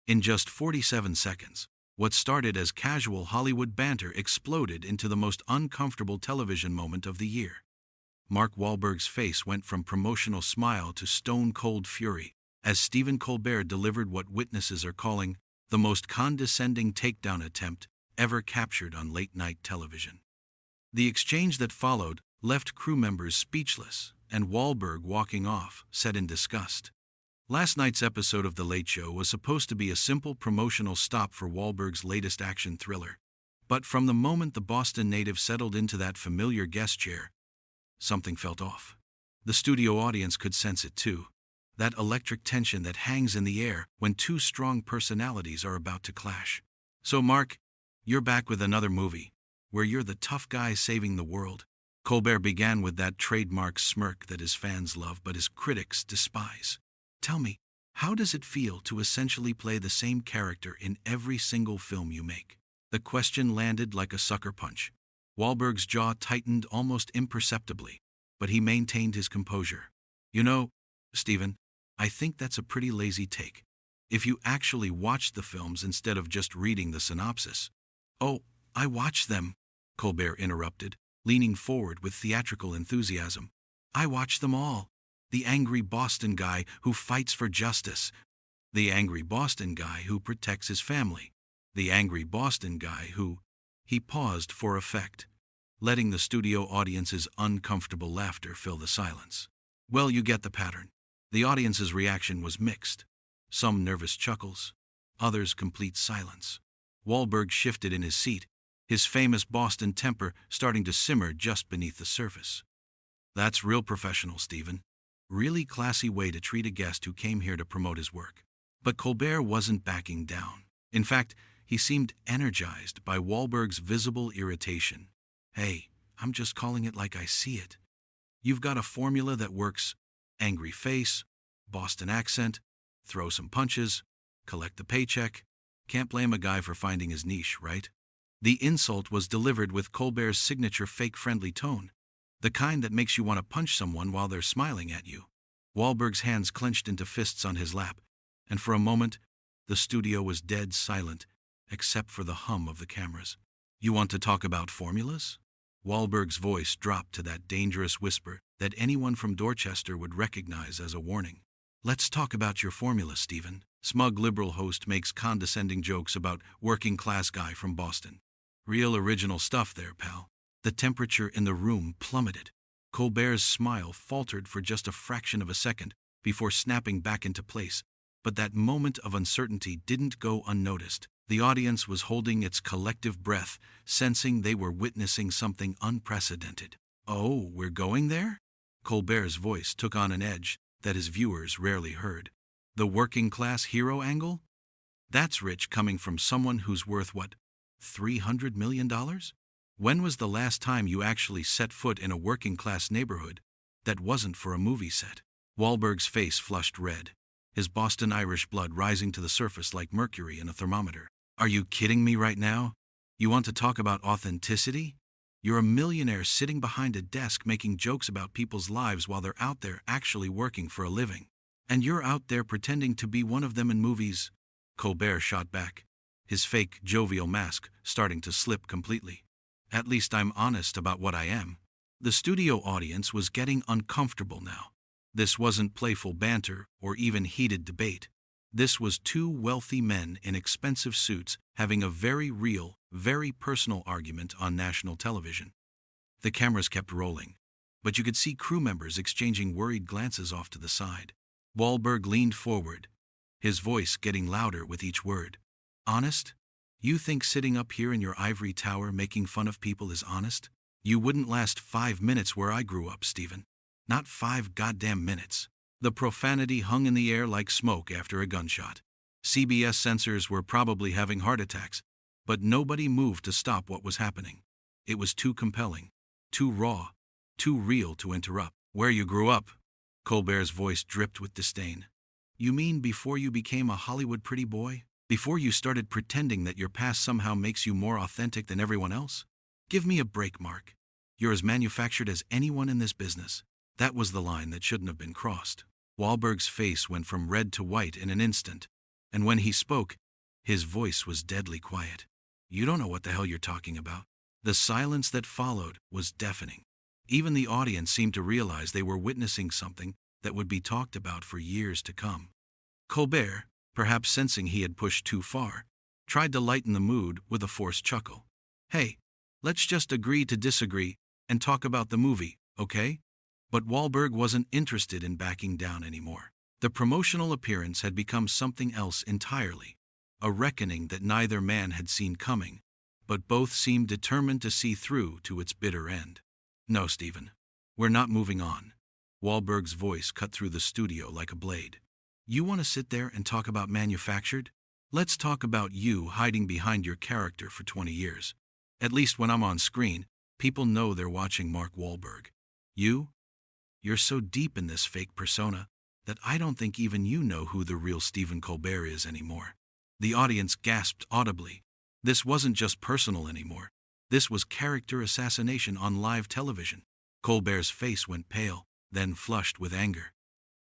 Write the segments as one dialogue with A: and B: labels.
A: In just 47 seconds, what started as casual Hollywood banter exploded into the most uncomfortable television moment of the year. Mark Wahlberg's face went from promotional smile to stone-cold fury as Stephen Colbert delivered what witnesses are calling the most condescending takedown attempt ever captured on late-night television. The exchange that followed left crew members speechless, and Wahlberg walking off, said in disgust. Last night's episode of The Late Show was supposed to be a simple promotional stop for Wahlberg's latest action thriller. But from the moment the Boston native settled into that familiar guest chair, something felt off. The studio audience could sense it too. That electric tension that hangs in the air when two strong personalities are about to clash. So Mark, you're back with another movie, where you're the tough guy saving the world. Colbert began with that trademark smirk that his fans love but his critics despise. Tell me, how does it feel to essentially play the same character in every single film you make? The question landed like a sucker punch. Wahlberg's jaw tightened almost imperceptibly, but he maintained his composure. You know, Stephen, I think that's a pretty lazy take. If you actually watched the films instead of just reading the synopsis. Oh, I watched them, Colbert interrupted, leaning forward with theatrical enthusiasm. I watched them all. The angry Boston guy who fights for justice. The angry Boston guy who protects his family. The angry Boston guy who... He paused for effect, letting the studio audience's uncomfortable laughter fill the silence. Well, you get the pattern. The audience's reaction was mixed. Some nervous chuckles, others complete silence. Wahlberg shifted in his seat, his famous Boston temper starting to simmer just beneath the surface. That's real professional, Stephen. Really classy way to treat a guest who came here to promote his work. But Colbert wasn't backing down. In fact, he seemed energized by Wahlberg's visible irritation. Hey, I'm just calling it like I see it. You've got a formula that works. Angry face, Boston accent, throw some punches, collect the paycheck. Can't blame a guy for finding his niche, right? The insult was delivered with Colbert's signature fake-friendly tone, the kind that makes you want to punch someone while they're smiling at you. Wahlberg's hands clenched into fists on his lap, and for a moment, the studio was dead silent, except for the hum of the cameras. You want to talk about formulas? Wahlberg's voice dropped to that dangerous whisper that anyone from Dorchester would recognize as a warning. Let's talk about your formula, Stephen. Smug liberal host makes condescending jokes about working-class guy from Boston. Real original stuff there, pal. The temperature in the room plummeted. Colbert's smile faltered for just a fraction of a second before snapping back into place. But that moment of uncertainty didn't go unnoticed. The audience was holding its collective breath, sensing they were witnessing something unprecedented. Oh, we're going there? Colbert's voice took on an edge that his viewers rarely heard. The working-class hero angle? That's rich coming from someone who's worth what, $300 million? When was the last time you actually set foot in a working-class neighborhood that wasn't for a movie set? Wahlberg's face flushed red, his Boston Irish blood rising to the surface like mercury in a thermometer. Are you kidding me right now? You want to talk about authenticity? You're a millionaire sitting behind a desk making jokes about people's lives while they're out there actually working for a living. And you're out there pretending to be one of them in movies. Colbert shot back, his fake, jovial mask starting to slip completely. At least I'm honest about what I am. The studio audience was getting uncomfortable now. This wasn't playful banter or even heated debate. This was two wealthy men in expensive suits having a very real, very personal argument on national television. The cameras kept rolling, but you could see crew members exchanging worried glances off to the side. Wahlberg leaned forward, his voice getting louder with each word. Honest? You think sitting up here in your ivory tower making fun of people is honest? You wouldn't last 5 minutes where I grew up, Stephen. Not 5 goddamn minutes. The profanity hung in the air like smoke after a gunshot. CBS censors were probably having heart attacks, but nobody moved to stop what was happening. It was too compelling, too raw, too real to interrupt. Where you grew up? Colbert's voice dripped with disdain. You mean before you became a Hollywood pretty boy? Before you started pretending that your past somehow makes you more authentic than everyone else? Give me a break, Mark. You're as manufactured as anyone in this business. That was the line that shouldn't have been crossed. Wahlberg's face went from red to white in an instant, And when he spoke, his voice was deadly quiet. "You don't know what the hell you're talking about." The silence that followed was deafening. Even the audience seemed to realize they were witnessing something that would be talked about for years to come. Colbert, perhaps sensing he had pushed too far, tried to lighten the mood with a forced chuckle. "Hey, let's just agree to disagree and talk about the movie, okay?" But Wahlberg wasn't interested in backing down anymore. The promotional appearance had become something else entirely, a reckoning that neither man had seen coming, but both seemed determined to see through to its bitter end. "No, Stephen, we're not moving on." Wahlberg's voice cut through the studio like a blade. "You want to sit there and talk about manufactured? Let's talk about you hiding behind your character for 20 years. At least when I'm on screen, people know they're watching Mark Wahlberg. You're so deep in this fake persona that I don't think even you know who the real Stephen Colbert is anymore." The audience gasped audibly. This wasn't just personal anymore. This was character assassination on live television. Colbert's face went pale, then flushed with anger.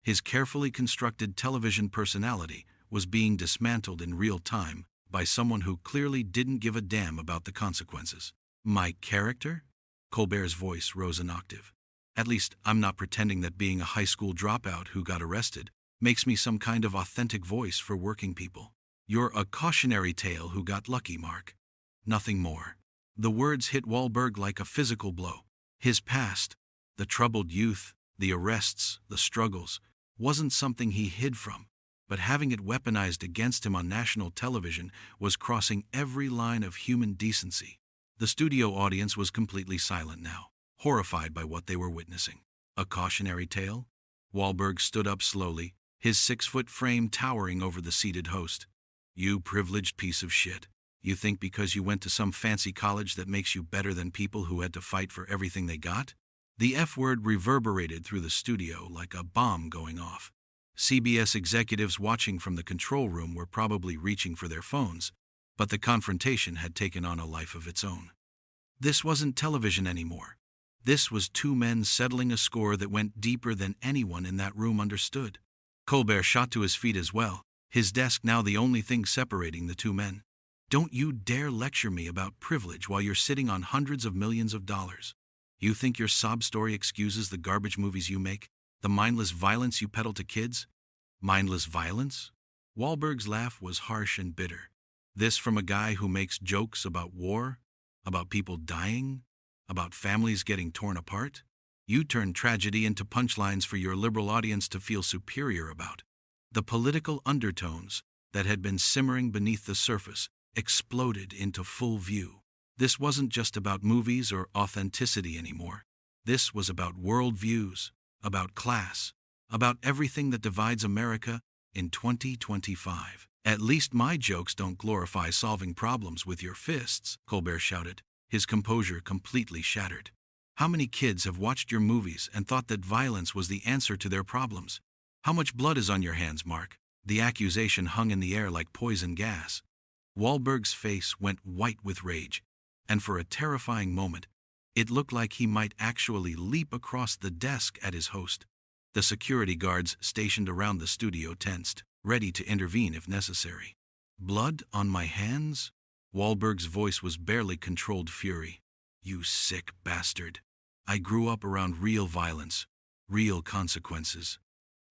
A: His carefully constructed television personality was being dismantled in real time by someone who clearly didn't give a damn about the consequences. "My character?" Colbert's voice rose an octave. "At least I'm not pretending that being a high school dropout who got arrested makes me some kind of authentic voice for working people. You're a cautionary tale who got lucky, Mark. Nothing more." The words hit Wahlberg like a physical blow. His past, the troubled youth, the arrests, the struggles, wasn't something he hid from, but having it weaponized against him on national television was crossing every line of human decency. The studio audience was completely silent now, horrified by what they were witnessing. A cautionary tale? Wahlberg stood up slowly, his 6-foot frame towering over the seated host. "You privileged piece of shit. You think because you went to some fancy college that makes you better than people who had to fight for everything they got?" The F-word reverberated through the studio like a bomb going off. CBS executives watching from the control room were probably reaching for their phones, but the confrontation had taken on a life of its own. This wasn't television anymore. This was two men settling a score that went deeper than anyone in that room understood. Colbert shot to his feet as well, his desk now the only thing separating the two men. "Don't you dare lecture me about privilege while you're sitting on hundreds of millions of dollars. You think your sob story excuses the garbage movies you make, the mindless violence you peddle to kids? Mindless violence?" Wahlberg's laugh was harsh and bitter. This from a guy who makes jokes about war, about people dying, about families getting torn apart? You turn tragedy into punchlines for your liberal audience to feel superior about. The political undertones that had been simmering beneath the surface exploded into full view. This wasn't just about movies or authenticity anymore. This was about worldviews, about class, about everything that divides America in 2025. "At least my jokes don't glorify solving problems with your fists," Colbert shouted, his composure completely shattered. "How many kids have watched your movies and thought that violence was the answer to their problems? How much blood is on your hands, Mark?" The accusation hung in the air like poison gas. Wahlberg's face went white with rage, and for a terrifying moment, it looked like he might actually leap across the desk at his host. The security guards stationed around the studio tensed, ready to intervene if necessary. "Blood on my hands?" Wahlberg's voice was barely controlled fury. "You sick bastard. I grew up around real violence, real consequences.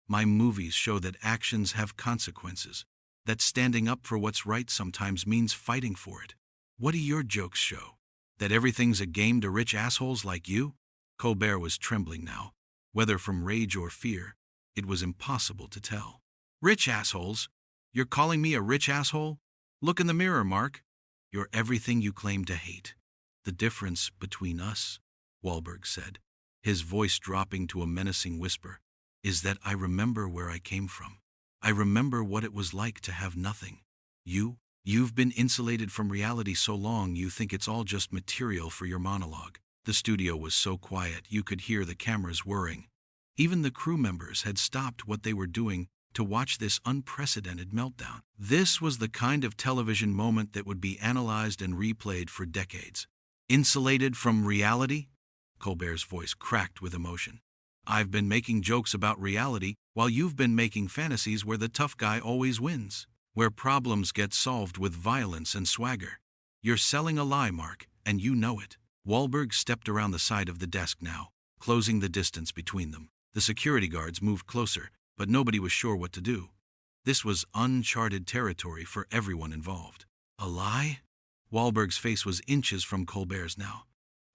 A: My movies show that actions have consequences, that standing up for what's right sometimes means fighting for it. What do your jokes show? That everything's a game to rich assholes like you?" Colbert was trembling now. Whether from rage or fear, it was impossible to tell. "Rich assholes? You're calling me a rich asshole? Look in the mirror, Mark. You're everything you claim to hate." "The difference between us," Wahlberg said, his voice dropping to a menacing whisper, "is that I remember where I came from. I remember what it was like to have nothing. You've been insulated from reality so long you think it's all just material for your monologue." The studio was so quiet you could hear the cameras whirring. Even the crew members had stopped what they were doing to watch this unprecedented meltdown. This was the kind of television moment that would be analyzed and replayed for decades. "Insulated from reality?" Colbert's voice cracked with emotion. "I've been making jokes about reality while you've been making fantasies where the tough guy always wins." where problems get solved with violence and swagger. You're selling a lie, Mark, and you know it. Wahlberg stepped around the side of the desk now, closing the distance between them. The security guards moved closer, but nobody was sure what to do. This was uncharted territory for everyone involved. A lie? Wahlberg's face was inches from Colbert's now.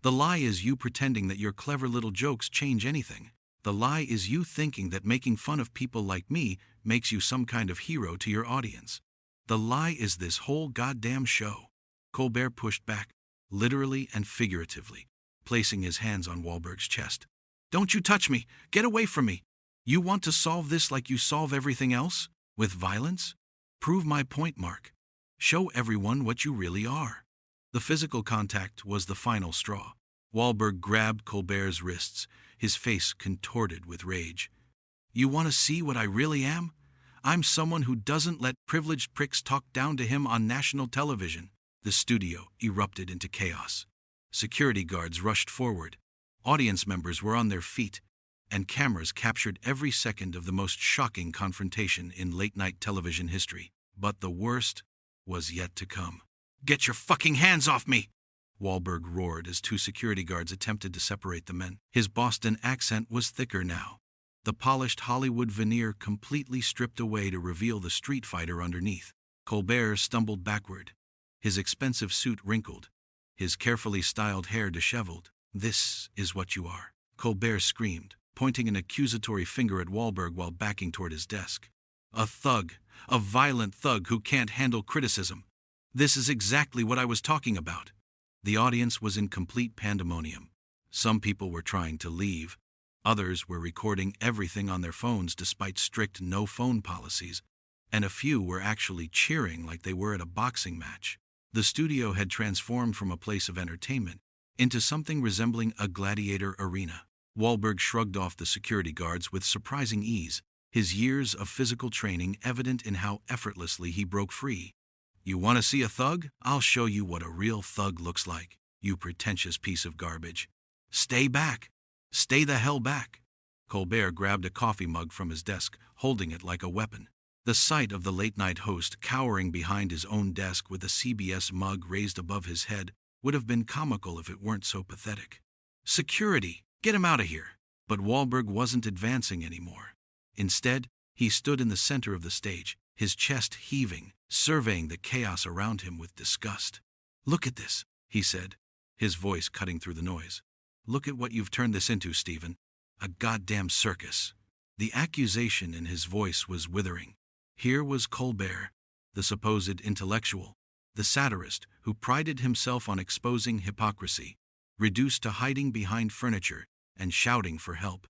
A: The lie is you pretending that your clever little jokes change anything. The lie is you thinking that making fun of people like me makes you some kind of hero to your audience. The lie is this whole goddamn show. Colbert pushed back, literally and figuratively, placing his hands on Wahlberg's chest. Don't you touch me! Get away from me! You want to solve this like you solve everything else? With violence? Prove my point, Mark. Show everyone what you really are. The physical contact was the final straw. Wahlberg grabbed Colbert's wrists, his face contorted with rage. You want to see what I really am? I'm someone who doesn't let privileged pricks talk down to him on national television. The studio erupted into chaos. Security guards rushed forward. Audience members were on their feet, and cameras captured every second of the most shocking confrontation in late-night television history. But the worst was yet to come. Get your fucking hands off me! Wahlberg roared as two security guards attempted to separate the men. His Boston accent was thicker now, the polished Hollywood veneer completely stripped away to reveal the street fighter underneath. Colbert stumbled backward, his expensive suit wrinkled, his carefully styled hair disheveled. This is what you are, Colbert screamed, pointing an accusatory finger at Wahlberg while backing toward his desk. A thug, a violent thug who can't handle criticism. This is exactly what I was talking about. The audience was in complete pandemonium. Some people were trying to leave. Others were recording everything on their phones despite strict no-phone policies, and a few were actually cheering like they were at a boxing match. The studio had transformed from a place of entertainment into something resembling a gladiator arena. Wahlberg shrugged off the security guards with surprising ease, his years of physical training evident in how effortlessly he broke free. You want to see a thug? I'll show you what a real thug looks like, you pretentious piece of garbage. Stay back. Stay the hell back. Colbert grabbed a coffee mug from his desk, holding it like a weapon. The sight of the late-night host cowering behind his own desk with a CBS mug raised above his head would have been comical if it weren't so pathetic. Security! Get him out of here! But Wahlberg wasn't advancing anymore. Instead, he stood in the center of the stage, his chest heaving, surveying the chaos around him with disgust. Look at this, he said, his voice cutting through the noise. Look at what you've turned this into, Stephen. A goddamn circus. The accusation in his voice was withering. Here was Colbert, the supposed intellectual, the satirist who prided himself on exposing hypocrisy, reduced to hiding behind furniture and shouting for help.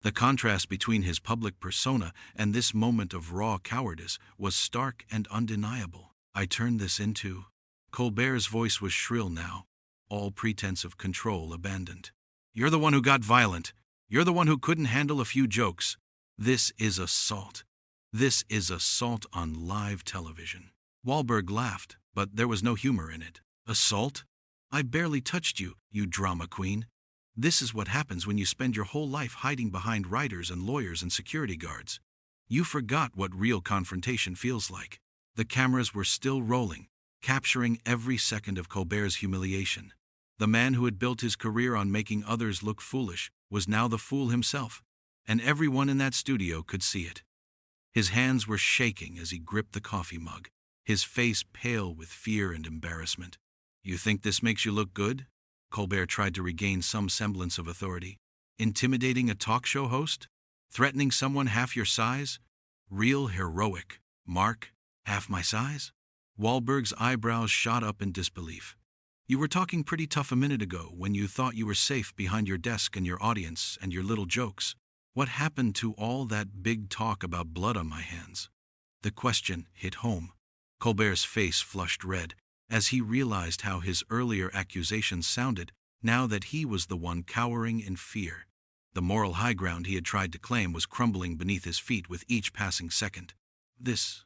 A: The contrast between his public persona and this moment of raw cowardice was stark and undeniable. I turned this into... Colbert's voice was shrill now, all pretense of control abandoned. You're the one who got violent. You're the one who couldn't handle a few jokes. This is assault. This is assault on live television. Wahlberg laughed, but there was no humor in it. Assault? I barely touched you, you drama queen. This is what happens when you spend your whole life hiding behind writers and lawyers and security guards. You forgot what real confrontation feels like. The cameras were still rolling, capturing every second of Colbert's humiliation. The man who had built his career on making others look foolish was now the fool himself, and everyone in that studio could see it. His hands were shaking as he gripped the coffee mug, his face pale with fear and embarrassment. You think this makes you look good? Colbert tried to regain some semblance of authority. Intimidating a talk show host? Threatening someone half your size? Real heroic. Mark, half my size? Wahlberg's eyebrows shot up in disbelief. You were talking pretty tough a minute ago when you thought you were safe behind your desk and your audience and your little jokes. What happened to all that big talk about blood on my hands? The question hit home. Colbert's face flushed red as he realized how his earlier accusations sounded now that he was the one cowering in fear. The moral high ground he had tried to claim was crumbling beneath his feet with each passing second. This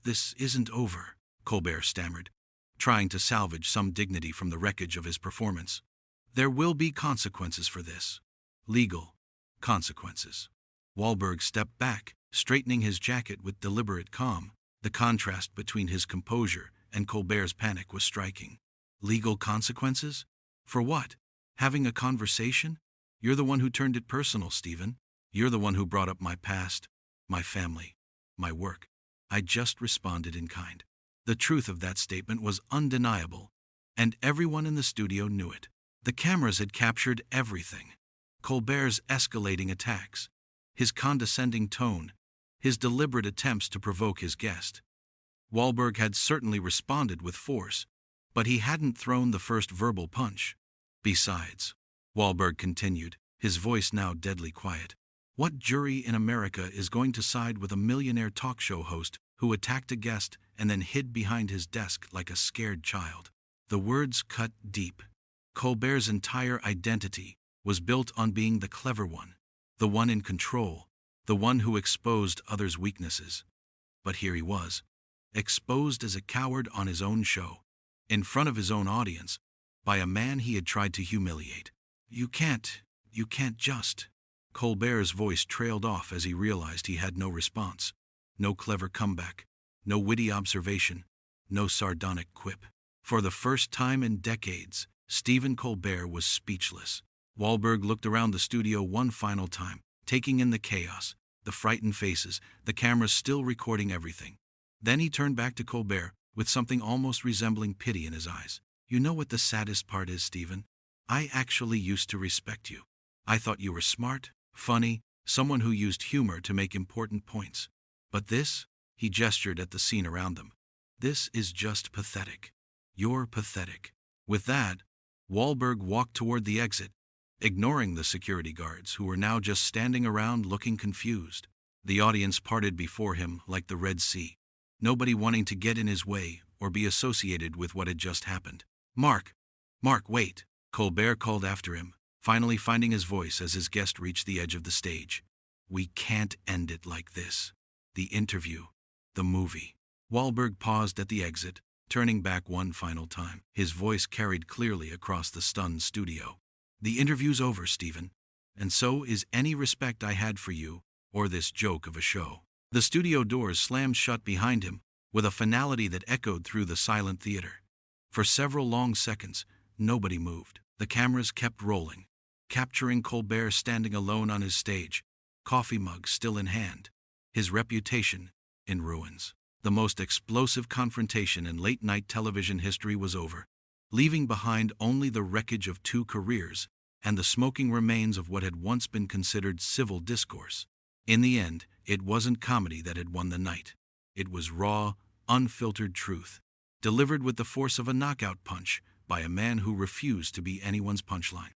A: isn't over, Colbert stammered, trying to salvage some dignity from the wreckage of his performance. There will be consequences for this. Legal consequences. Wahlberg stepped back, straightening his jacket with deliberate calm. The contrast between his composure and Colbert's panic was striking. Legal consequences? For what? Having a conversation? You're the one who turned it personal, Stephen. You're the one who brought up my past, my family, my work. I just responded in kind. The truth of that statement was undeniable, and everyone in the studio knew it. The cameras had captured everything. Colbert's escalating attacks, his condescending tone, his deliberate attempts to provoke his guest. Wahlberg had certainly responded with force, but he hadn't thrown the first verbal punch. Besides, Wahlberg continued, his voice now deadly quiet, what jury in America is going to side with a millionaire talk show host who attacked a guest and then hid behind his desk like a scared child? The words cut deep. Colbert's entire identity was built on being the clever one, the one in control, the one who exposed others' weaknesses. But here he was, exposed as a coward on his own show, in front of his own audience, by a man he had tried to humiliate. You can't just. Colbert's voice trailed off as he realized he had no response, no clever comeback, no witty observation, no sardonic quip. For the first time in decades, Stephen Colbert was speechless. Wahlberg looked around the studio one final time, taking in the chaos, the frightened faces, the cameras still recording everything. Then he turned back to Colbert, with something almost resembling pity in his eyes. You know what the saddest part is, Stephen? I actually used to respect you. I thought you were smart, funny, someone who used humor to make important points. But this, he gestured at the scene around them, this is just pathetic. You're pathetic. With that, Wahlberg walked toward the exit, ignoring the security guards who were now just standing around looking confused. The audience parted before him like the Red Sea, nobody wanting to get in his way or be associated with what had just happened. Mark, wait, Colbert called after him, finally finding his voice as his guest reached the edge of the stage. We can't end it like this. The interview, the movie. Wahlberg paused at the exit, turning back one final time. His voice carried clearly across the stunned studio. The interview's over, Stephen, and so is any respect I had for you or this joke of a show. The studio doors slammed shut behind him with a finality that echoed through the silent theater. For several long seconds, nobody moved. The cameras kept rolling, capturing Colbert standing alone on his stage, coffee mug still in hand, his reputation in ruins. The most explosive confrontation in late-night television history was over, leaving behind only the wreckage of two careers and the smoking remains of what had once been considered civil discourse. In the end, it wasn't comedy that had won the night. It was raw, unfiltered truth, delivered with the force of a knockout punch by a man who refused to be anyone's punchline.